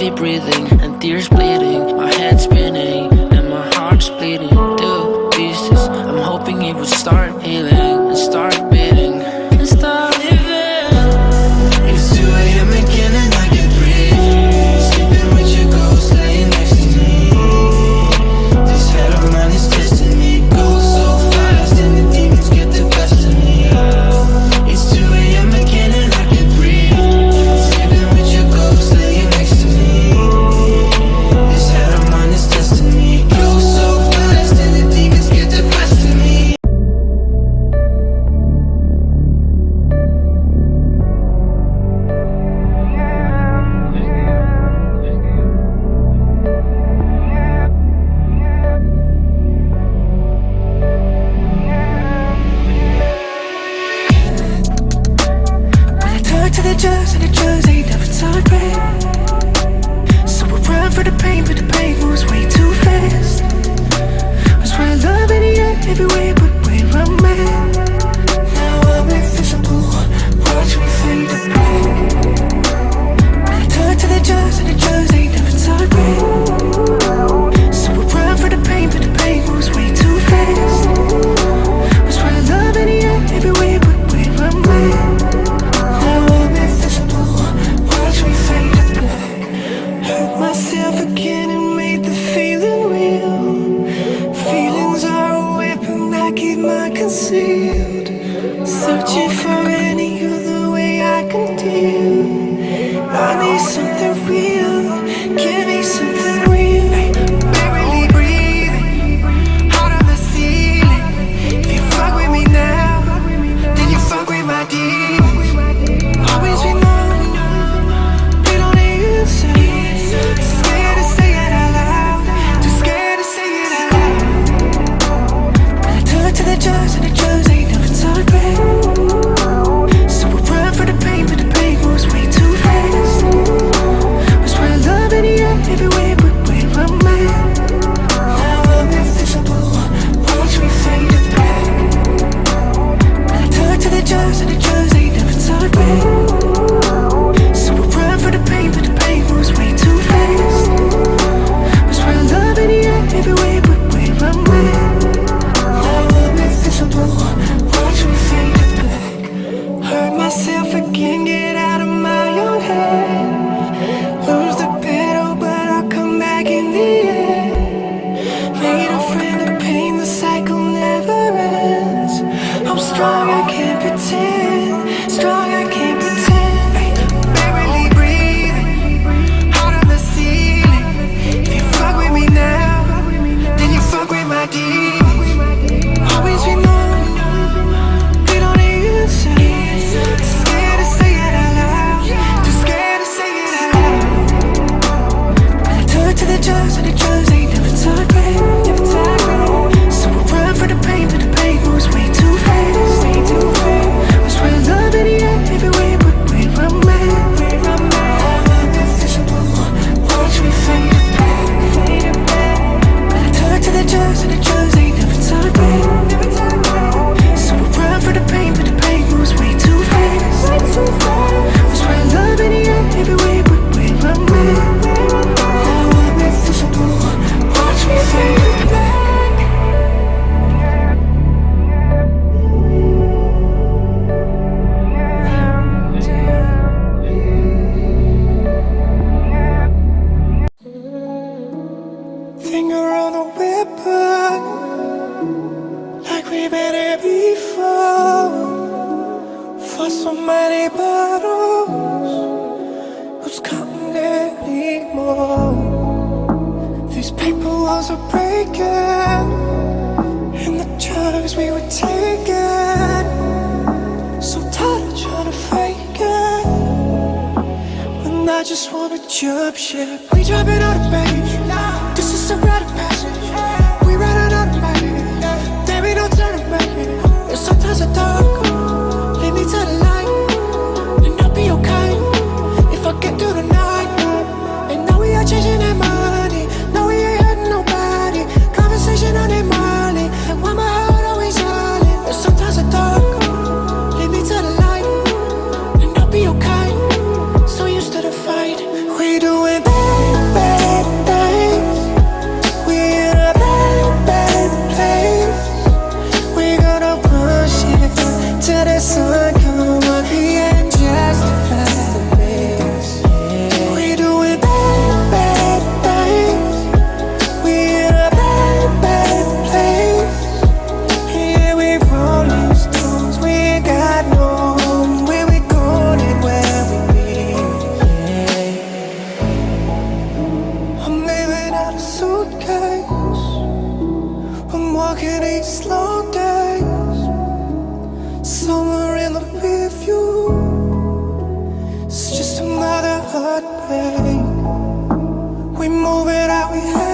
heavy breathing and tears bleeding. My head spinning and my heart's bleeding. Two pieces, I'm hoping it would start healing and start beating and start living. It's 2 a.m. again and I can breathe. Sleeping with your ghost laying next to me. This head of mine is testing me. Goes so fast and the demons get the best of me. It's 2 a.m. again and I can breathe. Sleeping with your ghost laying next to me. This head of mine is testing me. Goes so fast and the demons get the best of me. When I talk to the drugs and the drugs ain't never talk back. So we run for the pain, but the pain moves way too fast. I swear I love in the air everywhere, but where I'm at. Now I'm invisible, watch me fade to black. When I talk to the drugs and the drugs ain't never talk back. So we run for the pain, but the pain moves way too fast. I swear I love in the air everywhere, but where I'm at. Now I'm invisible, watch me fade to black. Hurt myself again and made the feeling real. Feelings are a weapon, I keep mine concealed. Searching for any other way I can deal. I need something real, give me something real. Barely breathing, heart on the ceiling. If you fuck with me now, then you fuck with my demons. Always be known, they don't answer. Too scared to say it out loud, too scared to say it out loud. When I talk to the drugs and the drugs ain't never talk back. So we run for the pain, but the pain moves way too fast. I swear I love in the air everywhere, but where I'm at. Now I'm invisible, watch me fade to black. When I talk to the drugs and the drugs ain't never talk back. So we run for the pain, but the pain moves way too fast. I swear I love in the air everywhere, but where I'm at. Now I'm invisible, watch me fade to black. Hurt myself again, get out of my own head. Lose the battle, but I'll come back in the end. Made a friend of pain, the cycle never ends. I'm strong, I can't pretend. Strong, I can't pretend. Barely breathing, heart on the ceiling. If you fuck with me now, then you fuck with my demons. Always be known, they don't answer. Too scared to say it out loud, too scared to say it out loud. When I talk to the drugs and the drugs ain't never talk back. So we run for the pain, but the pain moves way too fast. I swear I love in the air everywhere, but where I'm at. I'm invisible, watch me fade to black. When I talk to the drugs and the drugs ain't never talk back. So we run for the pain, but the pain moves way too fast. I swear I love in the air everywhere, but where I'm at. Now I'm invisible, watch me fade to black. Finger on the weapon, like we've been here before. For so many battles, who's counting anymore? These paper walls are breaking, and the drugs we were taking. So tired of trying to fake it, when I just wanna jump ship. We dropping out of baggage, this is a rite of passage. We riding out of magic, there ain't no turning back. And sometimes I dark, lead me to the light, and I'll be okay if I get through the night. And now we are changing their money, now we ain't hurting nobody. Conversation on their money, and why my heart always yelling. And sometimes I dark, lead me to the light, and I'll be okay. So used to the fight, we doing bad. suitcase. I'm walking these long days, somewhere in the review. It's just another heartbreak. We move it out, we have